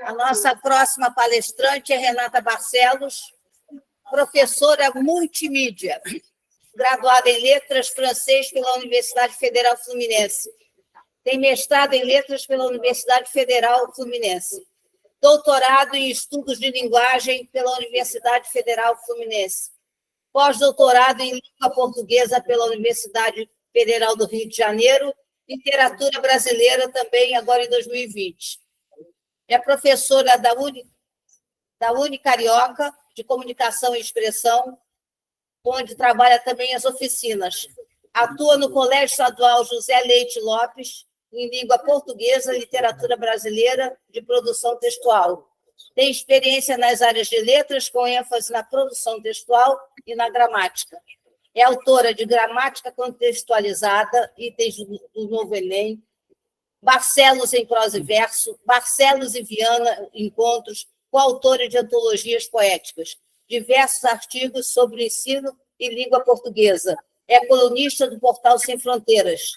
A nossa próxima palestrante é Renata Barcelos, professora multimídia, graduada em Letras Francês pela Universidade Federal Fluminense. Tem mestrado em Letras pela Universidade Federal Fluminense. Doutorado em Estudos de Linguagem pela Universidade Federal Fluminense. Pós-doutorado em Língua Portuguesa pela Universidade Federal do Rio de Janeiro. Literatura Brasileira também, agora em 2020. É professora da Uni Carioca, de Comunicação e Expressão, onde trabalha também as oficinas. Atua no Colégio Estadual José Leite Lopes, em língua portuguesa, literatura brasileira, de produção textual. Tem experiência nas áreas de letras, com ênfase na produção textual e na gramática. É autora de Gramática Contextualizada, itens do Novo Enem, Barcelos em prosa e verso, Barcelos e Viana, encontros, coautora de antologias poéticas, diversos artigos sobre ensino e língua portuguesa. É colunista do portal Sem Fronteiras.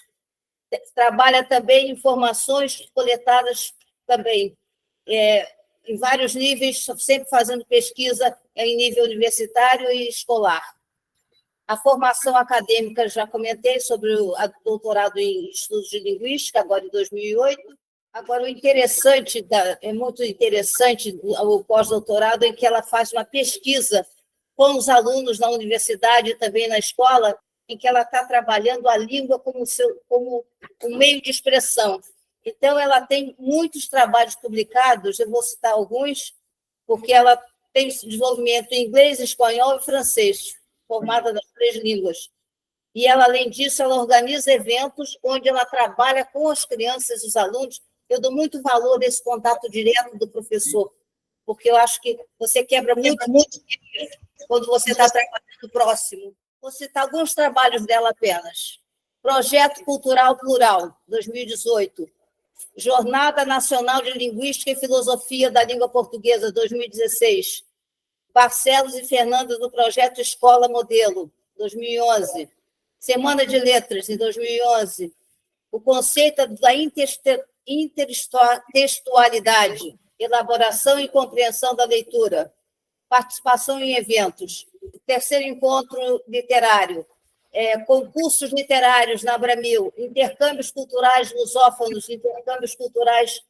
Trabalha também em informações coletadas também em vários níveis, sempre fazendo pesquisa em nível universitário e escolar. A formação acadêmica, já comentei sobre o doutorado em Estudos de Linguística, agora em 2008. Agora, é muito interessante o pós-doutorado, em que ela faz uma pesquisa com os alunos na universidade e também na escola, em que ela está trabalhando a língua como um meio de expressão. Então, ela tem muitos trabalhos publicados, eu vou citar alguns, porque ela tem desenvolvimento em inglês, espanhol e francês, formada nas 3 línguas. E ela, além disso, ela organiza eventos onde ela trabalha com as crianças e os alunos. Eu dou muito valor nesse contato direto do professor, porque eu acho que você quebra muito quando você está trabalhando próximo. Vou citar alguns trabalhos dela apenas. Projeto Cultural Plural, 2018. Jornada Nacional de Linguística e Filosofia da Língua Portuguesa, 2016. Barcelos e Fernanda, do Projeto Escola Modelo, 2011. Semana de Letras, em 2011. O conceito da intertextualidade, elaboração e compreensão da leitura. Participação em eventos. Terceiro encontro literário. Concursos literários na Abramil. Intercâmbios culturais lusófonos, intercâmbios culturais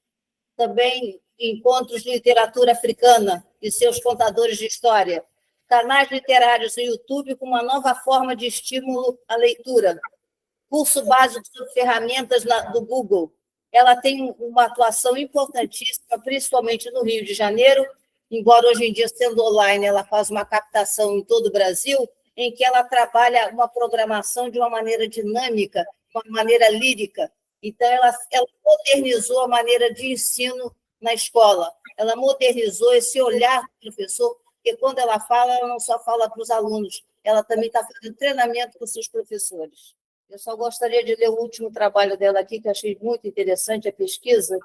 também, encontros de literatura africana e seus contadores de história. Canais literários no YouTube com uma nova forma de estímulo à leitura. Curso básico sobre ferramentas do Google. Ela tem uma atuação importantíssima, principalmente no Rio de Janeiro, embora hoje em dia, sendo online, ela faz uma captação em todo o Brasil, em que ela trabalha uma programação de uma maneira dinâmica, de uma maneira lírica. Então, ela modernizou a maneira de ensino na escola. Ela modernizou esse olhar do professor, porque quando ela não só fala para os alunos, ela também está fazendo treinamento com os seus professores. Eu só gostaria de ler o último trabalho dela aqui, que eu achei muito interessante, a pesquisa,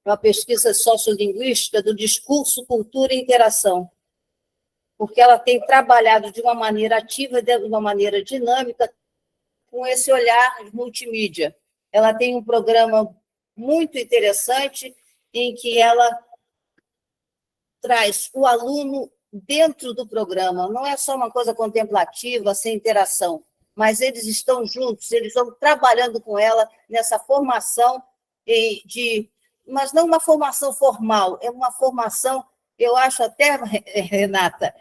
uma pesquisa sociolinguística do discurso, cultura e interação, porque ela tem trabalhado de uma maneira ativa, de uma maneira dinâmica, com esse olhar multimídia. Ela tem um programa muito interessante em que ela traz o aluno dentro do programa. Não é só uma coisa contemplativa, sem interação, mas eles estão juntos, eles estão trabalhando com ela nessa formação mas não uma formação formal, é uma formação, eu acho até, Renata,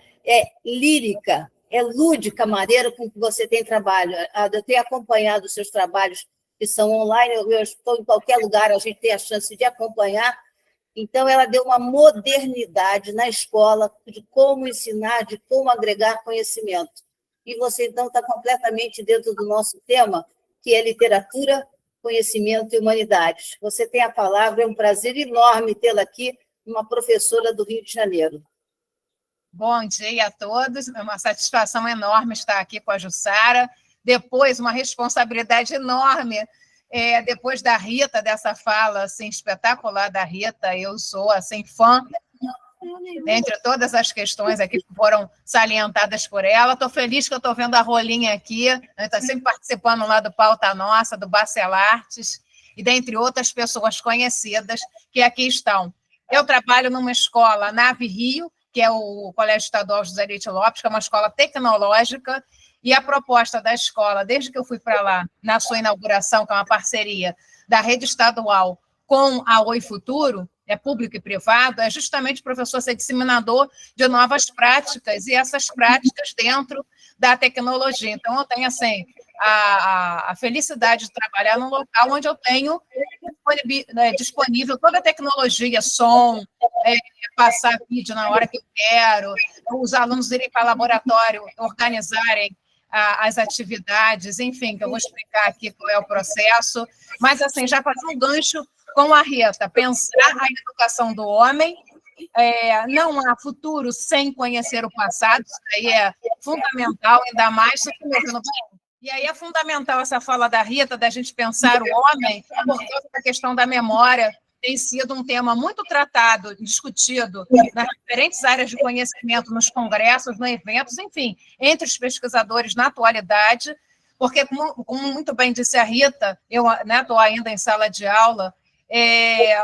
lírica, lúdica a maneira com que você tem trabalho. Eu tenho acompanhado os seus trabalhos que são online, eu estou em qualquer lugar, a gente tem a chance de acompanhar. Então, ela deu uma modernidade na escola de como ensinar, de como agregar conhecimento. E você, então, está completamente dentro do nosso tema, que é literatura, conhecimento e humanidades. Você tem a palavra, é um prazer enorme tê-la aqui, uma professora do Rio de Janeiro. Bom dia a todos, é uma satisfação enorme estar aqui com a Jussara. Depois, uma responsabilidade enorme, depois da Rita, dessa fala assim, espetacular da Rita, eu sou assim, fã, entre todas as questões aqui que foram salientadas por ela. Estou feliz que eu estou vendo a Rolinha aqui, está sempre participando lá do Pauta Nossa, do Bacelartes, e dentre outras pessoas conhecidas que aqui estão. Eu trabalho numa escola, Nave Rio, que é o Colégio Estadual José Leite Lopes, que é uma escola tecnológica, e a proposta da escola, desde que eu fui para lá, na sua inauguração, que é uma parceria da rede estadual com a Oi Futuro, é público e privado, é justamente o professor ser disseminador de novas práticas, e essas práticas dentro da tecnologia. Então, eu tenho, assim, a felicidade de trabalhar num local onde eu tenho disponível toda a tecnologia, som, passar vídeo na hora que eu quero, os alunos irem para o laboratório, organizarem as atividades, enfim, que eu vou explicar aqui qual é o processo, mas, assim, já fazer um gancho com a Rita, pensar a educação do homem, não há futuro sem conhecer o passado, isso aí é fundamental, ainda mais se eu estou bem. E aí é fundamental essa fala da Rita, da gente pensar o homem, por causa da questão da memória, tem sido um tema muito tratado, discutido nas diferentes áreas de conhecimento, nos congressos, nos eventos, enfim, entre os pesquisadores na atualidade, porque, como muito bem disse a Rita, eu estou ainda em sala de aula,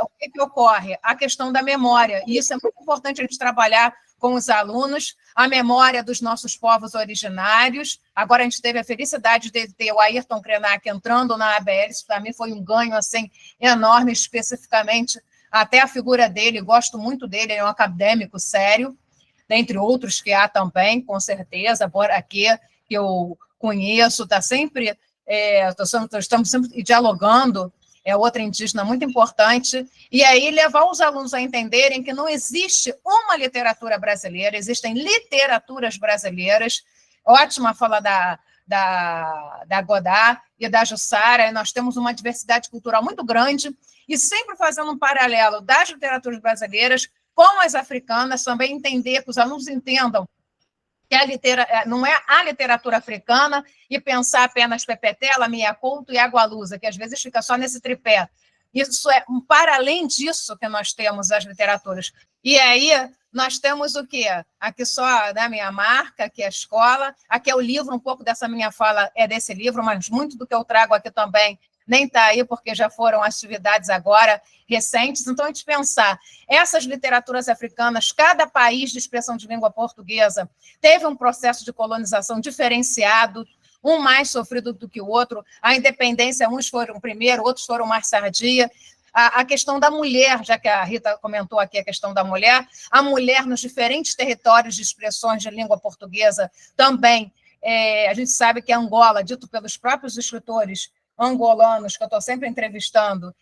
o que ocorre? A questão da memória, e isso é muito importante a gente trabalhar com os alunos, a memória dos nossos povos originários. Agora a gente teve a felicidade de ter o Ayrton Krenak entrando na ABL, isso para mim foi um ganho assim, enorme, especificamente, até a figura dele, gosto muito dele, ele é um acadêmico sério, dentre outros que há também, com certeza, por aqui, que eu conheço, estamos sempre dialogando, é outra indígena muito importante, e aí levar os alunos a entenderem que não existe uma literatura brasileira, existem literaturas brasileiras. Ótima fala da Godard e da Jussara, nós temos uma diversidade cultural muito grande, e sempre fazendo um paralelo das literaturas brasileiras com as africanas, também entender, que os alunos entendam que não é a literatura africana, e pensar apenas Pepetela, Mia Couto e Agualusa, que às vezes fica só nesse tripé. Isso é para além disso que nós temos as literaturas. E aí nós temos o quê? Aqui só da minha marca, que é a escola, aqui é o livro, um pouco dessa minha fala é desse livro, mas muito do que eu trago aqui também nem está aí, porque já foram atividades agora recentes. Então, a gente pensar, essas literaturas africanas, cada país de expressão de língua portuguesa teve um processo de colonização diferenciado, um mais sofrido do que o outro, a independência, uns foram primeiro, outros foram mais tardia, a questão da mulher, já que a Rita comentou aqui a questão da mulher, a mulher nos diferentes territórios de expressões de língua portuguesa também, a gente sabe que Angola, dito pelos próprios escritores angolanos, que eu estou sempre entrevistando,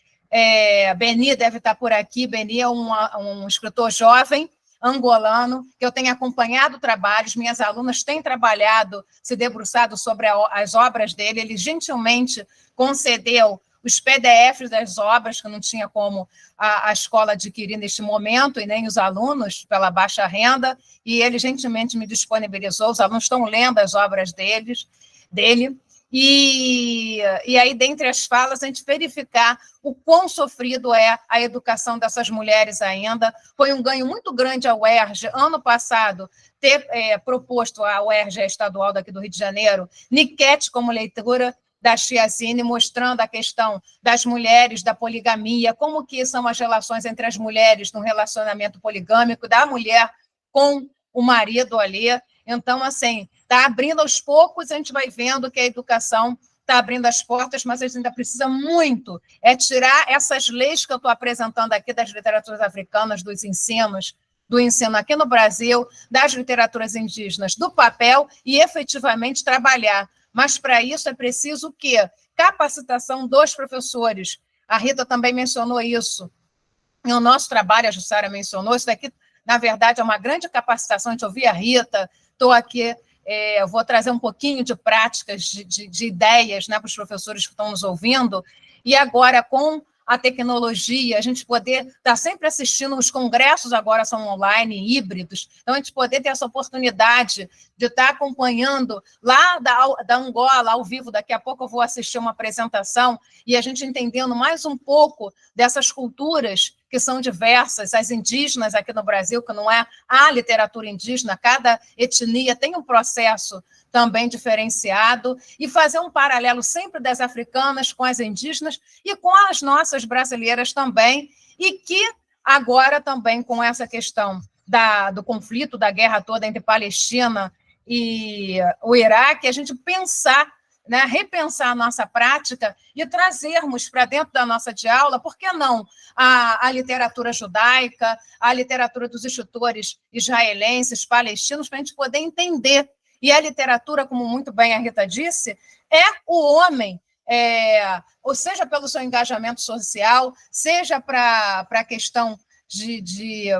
Beni deve estar por aqui, Beni é um escritor jovem, angolano, que eu tenho acompanhado trabalhos, minhas alunas têm trabalhado, se debruçado sobre as obras dele, ele gentilmente concedeu os PDFs das obras, que não tinha como a escola adquirir neste momento, e nem os alunos, pela baixa renda, e ele gentilmente me disponibilizou, os alunos estão lendo as obras dele, e aí, dentre as falas, a gente verificar o quão sofrido é a educação dessas mulheres ainda. Foi um ganho muito grande a UERJ, ano passado, ter proposto a UERJ, a estadual daqui do Rio de Janeiro, Niquete como leitura da Chiazine, mostrando a questão das mulheres, da poligamia, como que são as relações entre as mulheres no relacionamento poligâmico, da mulher com o marido ali. Então, assim, está abrindo aos poucos, a gente vai vendo que a educação está abrindo as portas, mas a gente ainda precisa muito tirar essas leis que eu estou apresentando aqui das literaturas africanas, dos ensinos, do ensino aqui no Brasil, das literaturas indígenas, do papel, e efetivamente trabalhar. Mas, para isso, é preciso o quê? Capacitação dos professores. A Rita também mencionou isso. E o nosso trabalho, a Jussara mencionou, isso daqui, na verdade, é uma grande capacitação. A gente ouvir a Rita, estou aqui, eu vou trazer um pouquinho de práticas, de ideias, né, para os professores que estão nos ouvindo, e agora, com a tecnologia, a gente poder estar sempre assistindo, os congressos agora são online, híbridos, então a gente poder ter essa oportunidade de estar acompanhando lá da Angola, ao vivo, daqui a pouco eu vou assistir uma apresentação, e a gente entendendo mais um pouco dessas culturas que são diversas, as indígenas aqui no Brasil, que não é a literatura indígena, cada etnia tem um processo também diferenciado, e fazer um paralelo sempre das africanas com as indígenas e com as nossas brasileiras também, e que agora também com essa questão do conflito, da guerra toda entre Palestina e o Iraque, a gente pensar, né, repensar a nossa prática e trazermos para dentro da nossa de aula, por que não, a literatura judaica, a literatura dos escritores israelenses, palestinos, para a gente poder entender. E a literatura, como muito bem a Rita disse, é o homem, ou seja, pelo seu engajamento social, seja para a questão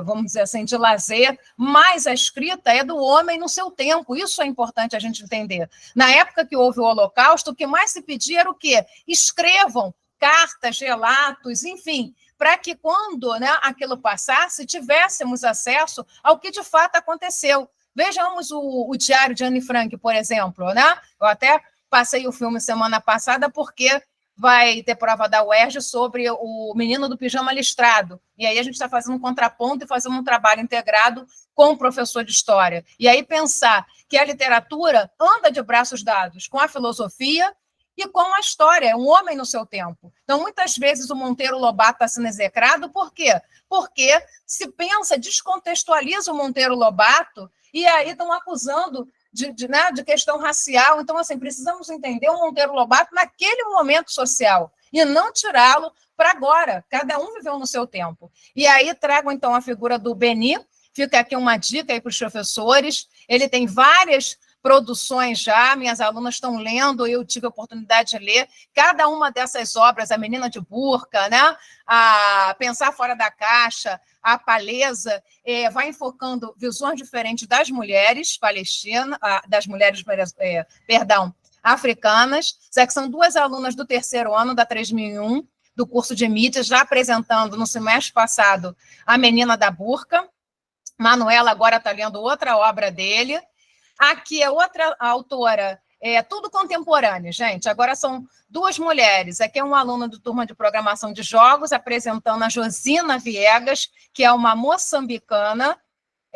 vamos dizer assim, de lazer, mas a escrita é do homem no seu tempo. Isso é importante a gente entender. Na época que houve o Holocausto, o que mais se pedia era o quê? Escrevam cartas, relatos, enfim, para que quando, né, aquilo passasse, tivéssemos acesso ao que de fato aconteceu. Vejamos o Diário de Anne Frank, por exemplo, né? Eu até passei o filme semana passada porque vai ter prova da UERJ sobre o menino do pijama listrado. E aí a gente está fazendo um contraponto e fazendo um trabalho integrado com o professor de história. E aí pensar que a literatura anda de braços dados com a filosofia e com a história, é um homem no seu tempo. Então, muitas vezes o Monteiro Lobato está sendo execrado, por quê? Porque se pensa, descontextualiza o Monteiro Lobato e aí estão acusando de questão racial. Então, assim, precisamos entender o Monteiro Lobato naquele momento social e não tirá-lo para agora. Cada um viveu no seu tempo. E aí trago, então, a figura do Beni. Fica aqui uma dica aí para os professores. Ele tem várias produções já, minhas alunas estão lendo, eu tive a oportunidade de ler cada uma dessas obras, A Menina de Burca, né? A Pensar Fora da Caixa, A Palesa, vai enfocando visões diferentes das mulheres palestinas, africanas, que são duas alunas do terceiro ano, da 3001, do curso de mídias, já apresentando no semestre passado A Menina da Burca. Manuela agora está lendo outra obra dele. Aqui é outra autora, tudo contemporâneo, gente. Agora são duas mulheres. Aqui é um aluno do turma de programação de jogos, apresentando a Josina Viegas, que é uma moçambicana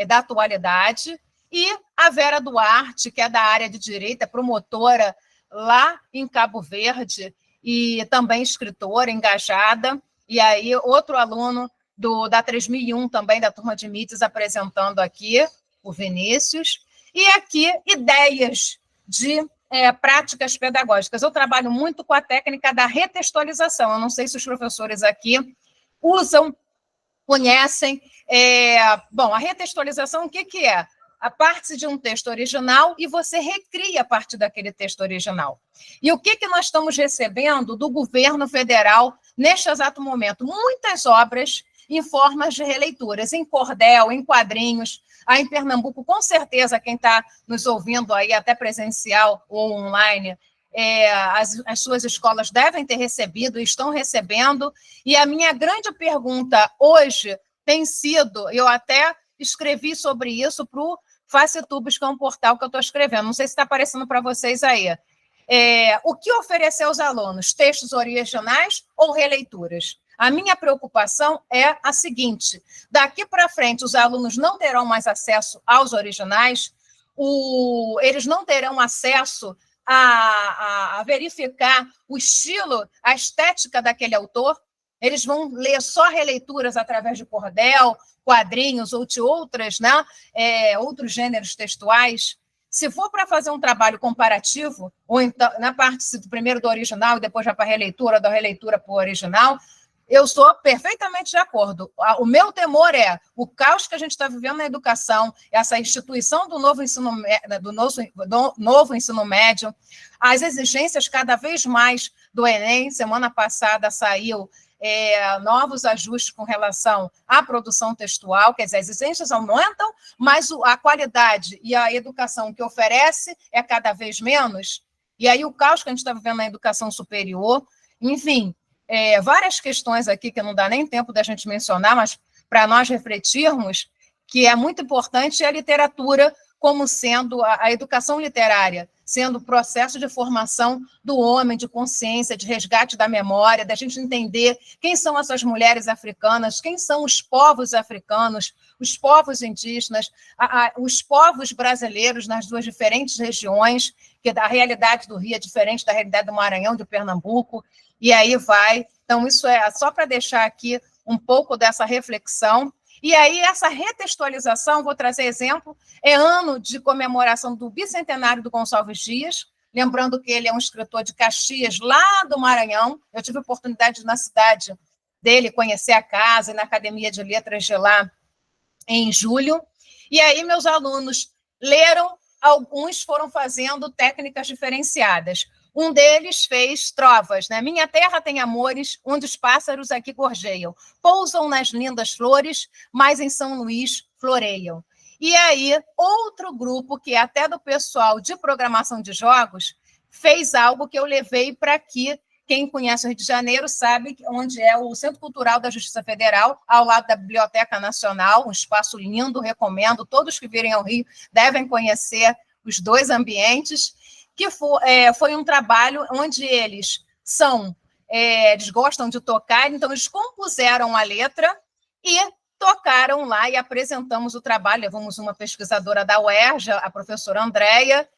da atualidade, e a Vera Duarte, que é da área de direito, é promotora lá em Cabo Verde, e também escritora, engajada. E aí, outro aluno da 3001, também da turma de mídias, apresentando aqui, o Vinícius. E aqui, ideias de práticas pedagógicas. Eu trabalho muito com a técnica da retextualização. Eu não sei se os professores aqui usam, conhecem. Bom, a retextualização, o que é? A parte de um texto original e você recria a partir daquele texto original. E o que nós estamos recebendo do governo federal neste exato momento? Muitas obras em formas de releituras, em cordel, em quadrinhos. Aí em Pernambuco, com certeza, quem está nos ouvindo aí, até presencial ou online, as suas escolas devem ter recebido, estão recebendo. E a minha grande pergunta hoje tem sido, eu até escrevi sobre isso para o Facetubes, que é um portal que eu estou escrevendo, não sei se está aparecendo para vocês aí. O que oferecer aos alunos? Textos originais ou releituras? A minha preocupação é a seguinte: daqui para frente, os alunos não terão mais acesso aos originais, eles não terão acesso a verificar o estilo, a estética daquele autor, eles vão ler só releituras através de cordel, quadrinhos ou de outras, né, outros gêneros textuais. Se for para fazer um trabalho comparativo, ou então, na parte primeiro do original e depois já para a releitura, da releitura para o original, eu sou perfeitamente de acordo. O meu temor é o caos que a gente está vivendo na educação, essa instituição do novo ensino médio, as exigências cada vez mais do Enem. Semana passada saiu novos ajustes com relação à produção textual, quer dizer, as exigências aumentam, mas a qualidade e a educação que oferece é cada vez menos. E aí o caos que a gente está vivendo na educação superior, enfim, várias questões aqui que não dá nem tempo da gente mencionar, mas para nós refletirmos, que é muito importante a literatura como sendo a educação literária, sendo o processo de formação do homem, de consciência, de resgate da memória, da gente entender quem são essas mulheres africanas, quem são os povos africanos, os povos indígenas, os povos brasileiros nas duas diferentes regiões, que a realidade do Rio é diferente da realidade do Maranhão, de Pernambuco, e aí vai. Então, isso é só para deixar aqui um pouco dessa reflexão. E aí, essa retextualização, vou trazer exemplo, é ano de comemoração do bicentenário do Gonçalves Dias, lembrando que ele é um escritor de Caxias, lá do Maranhão. Eu tive a oportunidade de, na cidade dele, conhecer a casa e na Academia de Letras de lá, em julho. E aí, meus alunos leram, alguns foram fazendo técnicas diferenciadas. Um deles fez trovas, né? Minha terra tem amores, onde os pássaros aqui gorjeiam. Pousam nas lindas flores, mas em São Luís floreiam. E aí, outro grupo, que é até do pessoal de programação de jogos, fez algo que eu levei para aqui. Quem conhece o Rio de Janeiro sabe onde é o Centro Cultural da Justiça Federal, ao lado da Biblioteca Nacional, um espaço lindo, recomendo. Todos que virem ao Rio devem conhecer os dois ambientes, que foi um trabalho onde eles gostam de tocar, então eles compuseram a letra e tocaram lá e apresentamos o trabalho. Levamos uma pesquisadora da UERJ, a professora Andréia.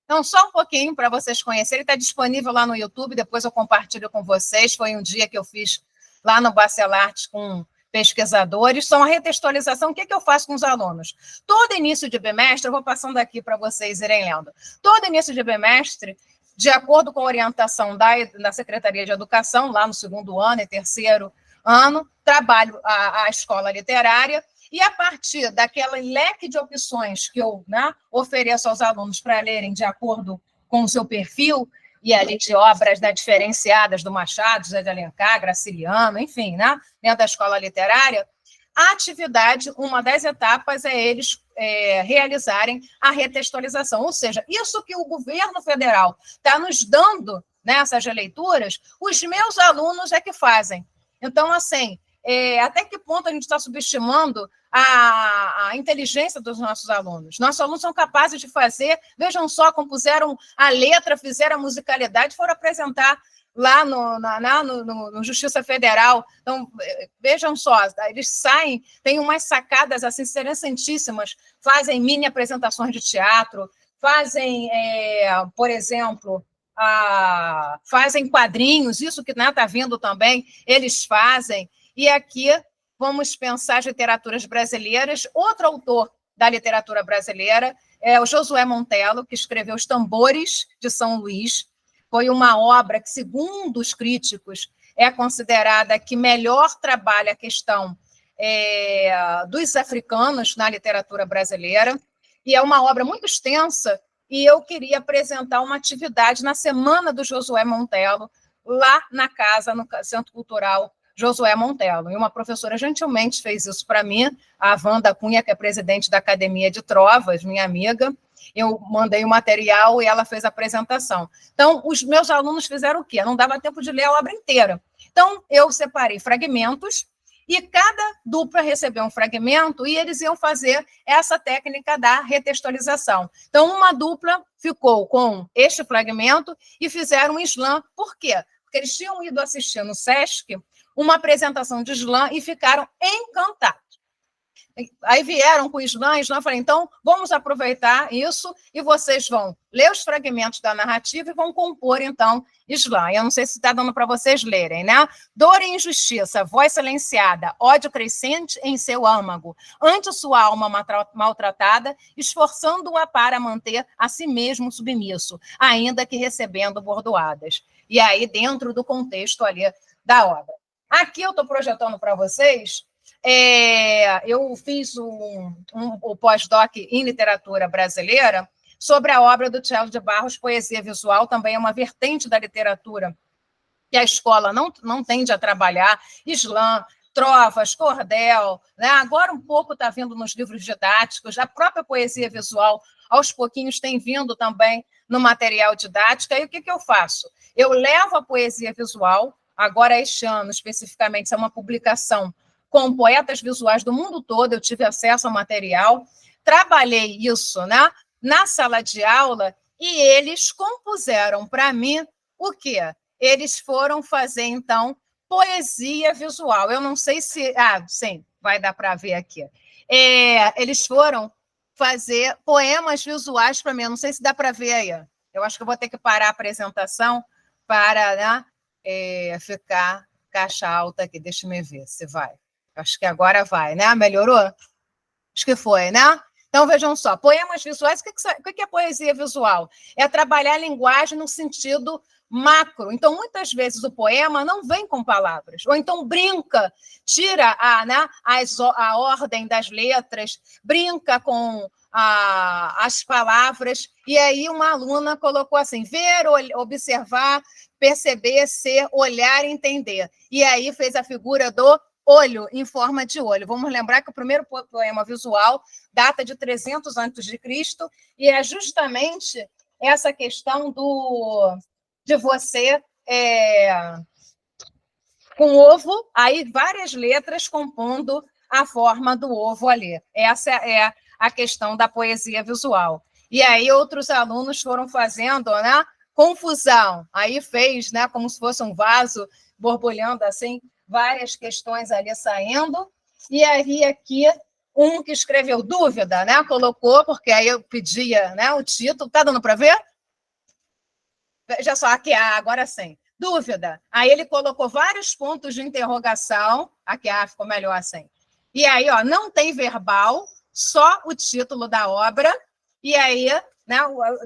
Então, só um pouquinho para vocês conhecerem, está disponível lá no YouTube, depois eu compartilho com vocês. Foi um dia que eu fiz lá no Bacelartes com pesquisadores. São a retextualização. O que eu faço com os alunos? Todo início de bimestre, eu vou passando aqui para vocês irem lendo. Todo início de bimestre, de acordo com a orientação da Secretaria de Educação, lá no segundo ano e terceiro ano, trabalho a escola literária, e a partir daquele leque de opções que eu, né, ofereço aos alunos para lerem de acordo com o seu perfil, e ali de obras, né, diferenciadas do Machado, José de Alencar, Graciliano, enfim, né, dentro da escola literária, a atividade, uma das etapas é eles realizarem a retextualização, ou seja, isso que o governo federal está nos dando nessas leituras, os meus alunos é que fazem. Então, assim, até que ponto a gente está subestimando a inteligência dos nossos alunos? Nossos alunos são capazes de fazer, vejam só, compuseram a letra, fizeram a musicalidade, foram apresentar lá no Justiça Federal. Então, vejam só, eles saem, têm umas sacadas assim, interessantíssimas, fazem mini apresentações de teatro, fazem, por exemplo, fazem quadrinhos, isso que está vindo também, eles fazem. E aqui vamos pensar as literaturas brasileiras. Outro autor da literatura brasileira é o Josué Montello, que escreveu Os Tambores de São Luís. Foi uma obra que, segundo os críticos, é considerada que melhor trabalha a questão dos africanos na literatura brasileira. E é uma obra muito extensa, e eu queria apresentar uma atividade na Semana do Josué Montello, lá na casa, no Centro Cultural Josué Montello. E uma professora gentilmente fez isso para mim, a Wanda Cunha, que é presidente da Academia de Trovas, minha amiga. Eu mandei o material e ela fez a apresentação. Então, os meus alunos fizeram o quê? Não dava tempo de ler a obra inteira. Então, eu separei fragmentos e cada dupla recebeu um fragmento e eles iam fazer essa técnica da retextualização. Então, uma dupla ficou com este fragmento e fizeram um slam. Por quê? Porque eles tinham ido assistir no SESC uma apresentação de slam e ficaram encantados. Aí vieram com o slam, eu falei, então, vamos aproveitar isso e vocês vão ler os fragmentos da narrativa e vão compor, então, slam. Eu não sei se está dando para vocês lerem, né? Dor e injustiça, voz silenciada, ódio crescente em seu âmago, ante sua alma maltratada, esforçando-a para manter a si mesmo submisso, ainda que recebendo bordoadas. E aí, dentro do contexto ali da obra. Aqui eu estou projetando para vocês, eu fiz o pós-doc em literatura brasileira sobre a obra do Thiago de Barros, Poesia Visual, também é uma vertente da literatura que a escola não tende a trabalhar, slam, trovas, cordel, né? Agora um pouco está vindo nos livros didáticos, a própria poesia visual, aos pouquinhos, tem vindo também no material didático. Aí o que eu faço? Eu levo a poesia visual, agora este ano especificamente, é uma publicação com poetas visuais do mundo todo, eu tive acesso ao material, trabalhei isso, né, na sala de aula e eles compuseram para mim o quê? Eles foram fazer, então, poesia visual. Eu não sei se... sim, vai dar para ver aqui. Eles foram fazer poemas visuais para mim. Eu não sei se dá para ver aí. Eu acho que eu vou ter que parar a apresentação para, né, ficar caixa alta aqui. Deixa eu ver se vai. Acho que agora vai, né? Melhorou? Acho que foi, né? Então, vejam só, poemas visuais, o que é poesia visual? É trabalhar a linguagem no sentido macro. Então, muitas vezes o poema não vem com palavras, ou então brinca, tira a ordem das letras, brinca com as palavras, e aí uma aluna colocou assim, ver, observar, perceber, ser, olhar, entender. E aí fez a figura do olho em forma de olho. Vamos lembrar que o primeiro poema visual data de 300 a.C., e é justamente essa questão de você com ovo, aí várias letras compondo a forma do ovo ali. Essa é a questão da poesia visual. E aí outros alunos foram fazendo, né, confusão. Aí fez, né, como se fosse um vaso borbulhando assim, várias questões ali saindo. E aí aqui um que escreveu dúvida, né, colocou, porque aí eu pedia, né, o título. Está dando para ver? Veja só, aqui, agora sim. Dúvida. Aí ele colocou vários pontos de interrogação. Aqui, ficou melhor assim. E aí, ó, não tem verbal, só o título da obra. E aí, né,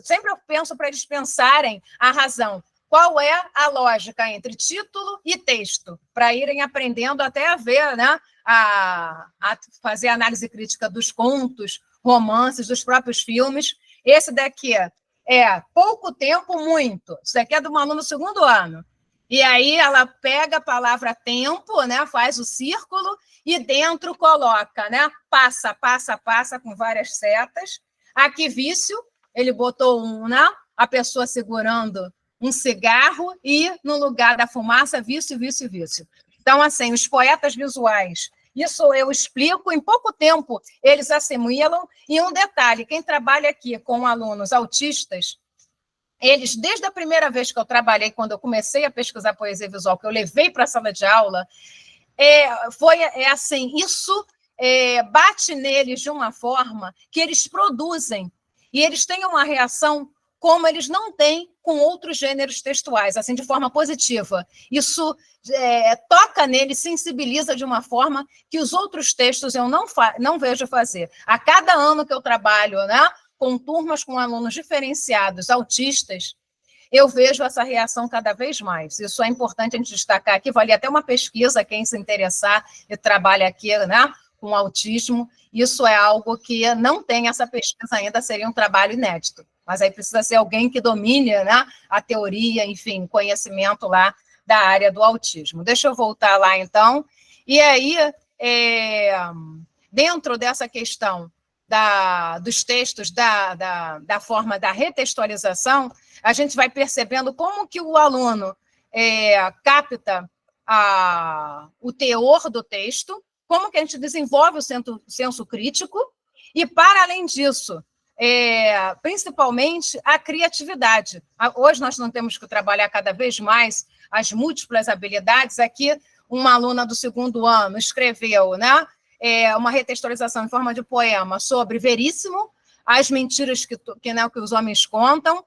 sempre eu penso para eles pensarem a razão. Qual é a lógica entre título e texto? Para irem aprendendo até a ver, né, a fazer análise crítica dos contos, romances, dos próprios filmes. Esse daqui pouco tempo, muito. Isso aqui é de uma aluna do segundo ano. E aí ela pega a palavra tempo, né, faz o círculo e dentro coloca, né, passa, passa, passa, com várias setas. Aqui, vício, ele botou né, a pessoa segurando um cigarro e, no lugar da fumaça, vício, vício, vício. Então, assim, os poetas visuais, isso eu explico, em pouco tempo eles assimilam. E um detalhe, quem trabalha aqui com alunos autistas, eles, desde a primeira vez que eu trabalhei, quando eu comecei a pesquisar poesia visual, que eu levei para a sala de aula, foi assim, isso bate neles de uma forma que eles produzem, e eles têm uma reação como eles não têm com outros gêneros textuais, assim, de forma positiva. Isso toca neles, sensibiliza de uma forma que os outros textos eu não vejo fazer. A cada ano que eu trabalho, né, com turmas com alunos diferenciados, autistas, eu vejo essa reação cada vez mais. Isso é importante a gente destacar aqui, vale até uma pesquisa, quem se interessar e trabalha aqui, né, com autismo, isso é algo que não tem essa pesquisa ainda, seria um trabalho inédito. Mas aí precisa ser alguém que domine, né, a teoria, enfim, conhecimento lá da área do autismo. Deixa eu voltar lá, então. E aí, dentro dessa questão dos textos, da forma da retextualização, a gente vai percebendo como que o aluno capta o teor do texto, como que a gente desenvolve o senso crítico, e, para além disso, principalmente a criatividade. Hoje nós não temos que trabalhar cada vez mais as múltiplas habilidades. Aqui, uma aluna do segundo ano escreveu, né, uma retextualização em forma de poema sobre Veríssimo, as mentiras que os homens contam.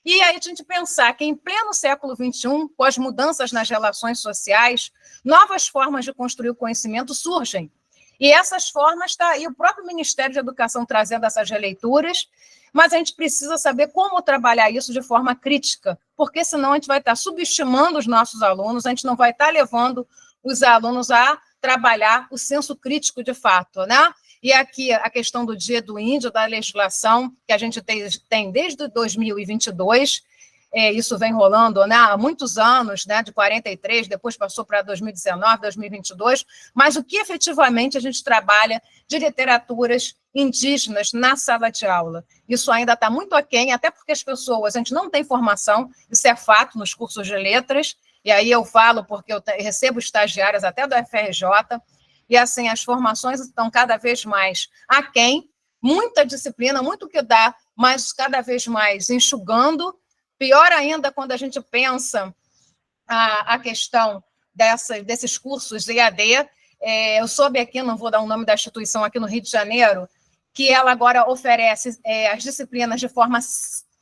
E aí a gente pensar que, em pleno século XXI, com as mudanças nas relações sociais, novas formas de construir o conhecimento surgem. E essas formas está aí o próprio Ministério de Educação trazendo essas releituras, mas a gente precisa saber como trabalhar isso de forma crítica, porque senão a gente vai estar subestimando os nossos alunos, a gente não vai estar levando os alunos a trabalhar o senso crítico de fato, né? E aqui a questão do Dia do Índio, da legislação, que a gente tem desde 2022, isso vem rolando, né, há muitos anos, né, de 43, depois passou para 2019, 2022, mas o que efetivamente a gente trabalha de literaturas indígenas na sala de aula? Isso ainda está muito aquém, até porque as pessoas, a gente não tem formação, isso é fato nos cursos de letras, e aí eu falo porque eu recebo estagiárias até do FRJ, e assim, as formações estão cada vez mais aquém, muita disciplina, muito que dá, mas cada vez mais enxugando. Pior ainda quando a gente pensa a questão desses cursos EAD. Eu soube aqui, não vou dar o nome da instituição aqui no Rio de Janeiro, que ela agora oferece as disciplinas de forma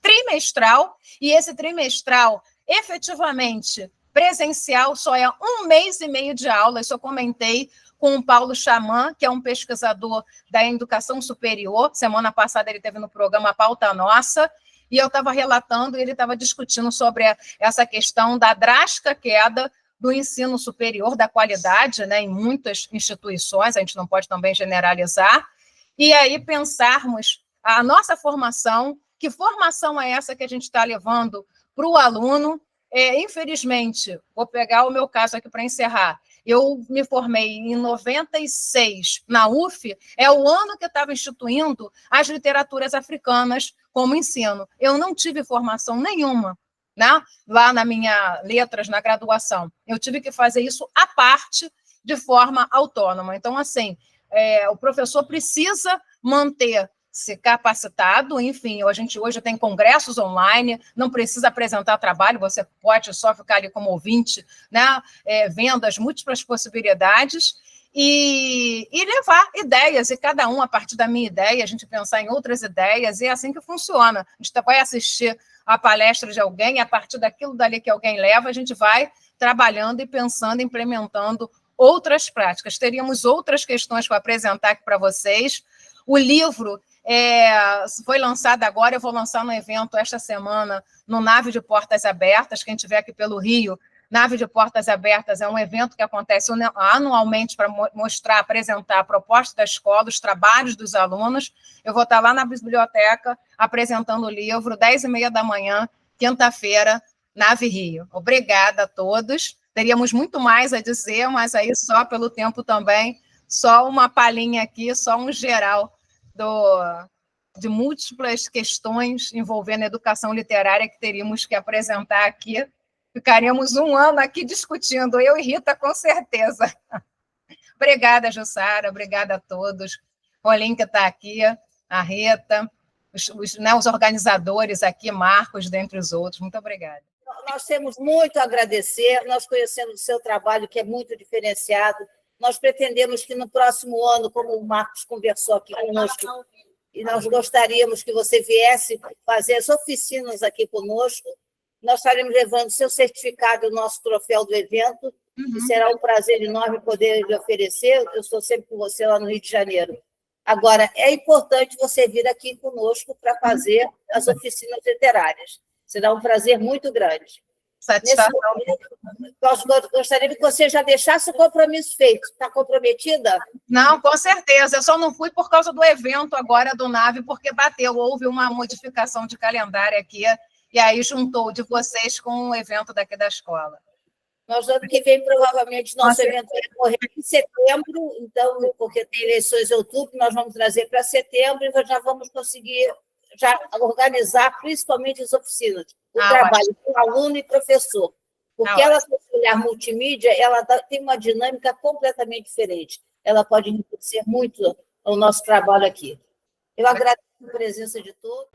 trimestral, e esse trimestral, efetivamente, presencial, só é 1 mês e meio de aula. Isso eu comentei com o Paulo Xamã, que é um pesquisador da educação superior. Semana passada ele esteve no programa Pauta Nossa, e eu estava relatando, e ele estava discutindo sobre essa questão da drástica queda do ensino superior, da qualidade, né, em muitas instituições, a gente não pode também generalizar, e aí pensarmos a nossa formação, que formação é essa que a gente está levando para o aluno. Infelizmente, vou pegar o meu caso aqui para encerrar, eu me formei em 96 na UF, é o ano que eu estava instituindo as literaturas africanas como ensino. Eu não tive formação nenhuma, né, lá na minha letras, na graduação. Eu tive que fazer isso à parte, de forma autônoma. Então, assim, o professor precisa manter-se capacitado, enfim, a gente hoje tem congressos online, não precisa apresentar trabalho, você pode só ficar ali como ouvinte, né, vendo as múltiplas possibilidades, e levar ideias, e cada um, a partir da minha ideia, a gente pensar em outras ideias, e é assim que funciona. A gente vai assistir a palestra de alguém, e a partir daquilo dali que alguém leva, a gente vai trabalhando e pensando, implementando outras práticas. Teríamos outras questões para apresentar aqui para vocês. O livro foi lançado agora, eu vou lançar no evento esta semana, no Nave de Portas Abertas. Quem estiver aqui pelo Rio, Nave de Portas Abertas é um evento que acontece anualmente para mostrar, apresentar a proposta da escola, os trabalhos dos alunos. Eu vou estar lá na biblioteca apresentando o livro, 10h30 da manhã, quinta-feira, Nave Rio. Obrigada a todos. Teríamos muito mais a dizer, mas aí só pelo tempo também, só uma palhinha aqui, só um geral de múltiplas questões envolvendo a educação literária que teríamos que apresentar aqui. Ficaríamos 1 ano aqui discutindo, eu e Rita, com certeza. Obrigada, Jussara, obrigada a todos. O Rolim, que está aqui, a Rita, os organizadores aqui, Marcos, dentre os outros. Muito obrigada. Nós temos muito a agradecer, nós conhecemos o seu trabalho, que é muito diferenciado. Nós pretendemos que no próximo ano, como o Marcos conversou aqui conosco, e nós gostaríamos que você viesse fazer as oficinas aqui conosco. Nós estaremos levando seu certificado e o nosso troféu do evento, e será um prazer enorme poder lhe oferecer. Eu estou sempre com você lá no Rio de Janeiro. Agora, é importante você vir aqui conosco para fazer as oficinas literárias. Será um prazer muito grande. Satisfação. Nós gostaríamos que você já deixasse o compromisso feito. Está comprometida? Não, com certeza. Eu só não fui por causa do evento agora do Nave, porque houve uma modificação de calendário aqui, e aí juntou de vocês com o evento daqui da escola. Nós, ano que vem, provavelmente, nosso evento vai ocorrer em setembro, então, porque tem eleições em outubro, nós vamos trazer para setembro e já vamos conseguir já organizar, principalmente as oficinas, o trabalho com aluno e professor. Porque ela, com esse olhar multimídia, ela tem uma dinâmica completamente diferente. Ela pode enriquecer muito o nosso trabalho aqui. Eu agradeço a presença de todos.